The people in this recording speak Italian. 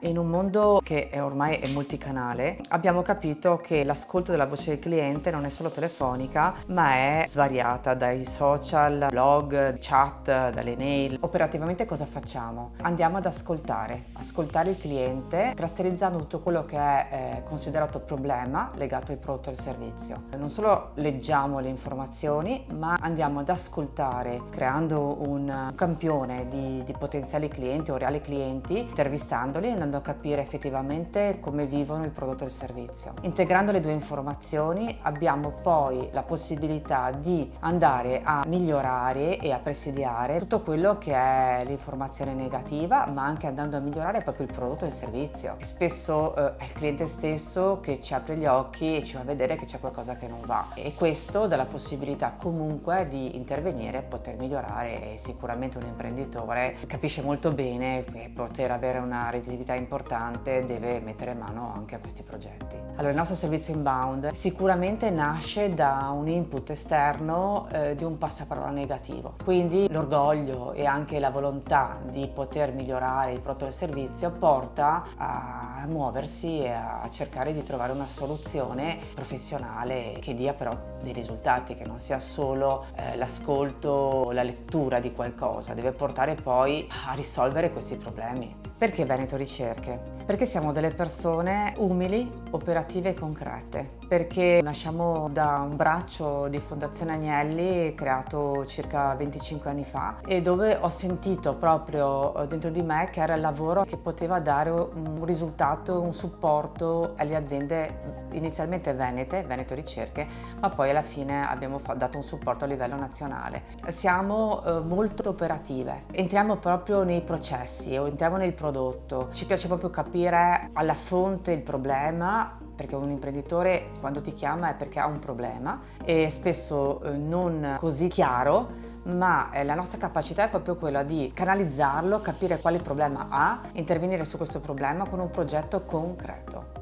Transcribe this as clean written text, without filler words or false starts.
In un mondo che ormai è multicanale, abbiamo capito che l'ascolto della voce del cliente non è solo telefonica, ma è svariata dai social, blog, chat, dalle mail. Operativamente cosa facciamo? Andiamo ad ascoltare il cliente, clusterizzando tutto quello che è considerato problema legato al prodotto e al servizio. Non solo leggiamo le informazioni, ma andiamo ad ascoltare, creando un campione di potenziali clienti o reali clienti, intervistandoli, andando a capire effettivamente come vivono il prodotto e il servizio. Integrando le due informazioni abbiamo poi la possibilità di andare a migliorare e a presidiare tutto quello che è l'informazione negativa, ma anche andando a migliorare proprio il prodotto e il servizio. Spesso è il cliente stesso che ci apre gli occhi e ci fa vedere che c'è qualcosa che non va, e questo dà la possibilità comunque di intervenire e poter migliorare. E sicuramente un imprenditore capisce molto bene che poter avere una redditività importante deve mettere mano anche a questi progetti. Allora, il nostro servizio inbound sicuramente nasce da un input esterno di un passaparola negativo, quindi l'orgoglio e anche la volontà di poter migliorare il prodotto e il servizio porta a muoversi e a cercare di trovare una soluzione professionale che dia però dei risultati, che non sia solo l'ascolto o la lettura di qualcosa, deve portare poi a risolvere questi problemi. Perché Veneto Ricerche? Perché siamo delle persone umili, operative e concrete. Perché nasciamo da un braccio di Fondazione Agnelli creato circa 25 anni fa, e dove ho sentito proprio dentro di me che era il lavoro che poteva dare un risultato, un supporto alle aziende inizialmente venete, Veneto Ricerche, ma poi alla fine abbiamo dato un supporto a livello nazionale. Siamo molto operative, entriamo proprio nei processi o entriamo nel prodotto, ci piace proprio capire alla fonte il problema, perché un imprenditore quando ti chiama è perché ha un problema, e spesso non così chiaro, ma la nostra capacità è proprio quella di canalizzarlo, capire quale problema ha, intervenire su questo problema con un progetto concreto.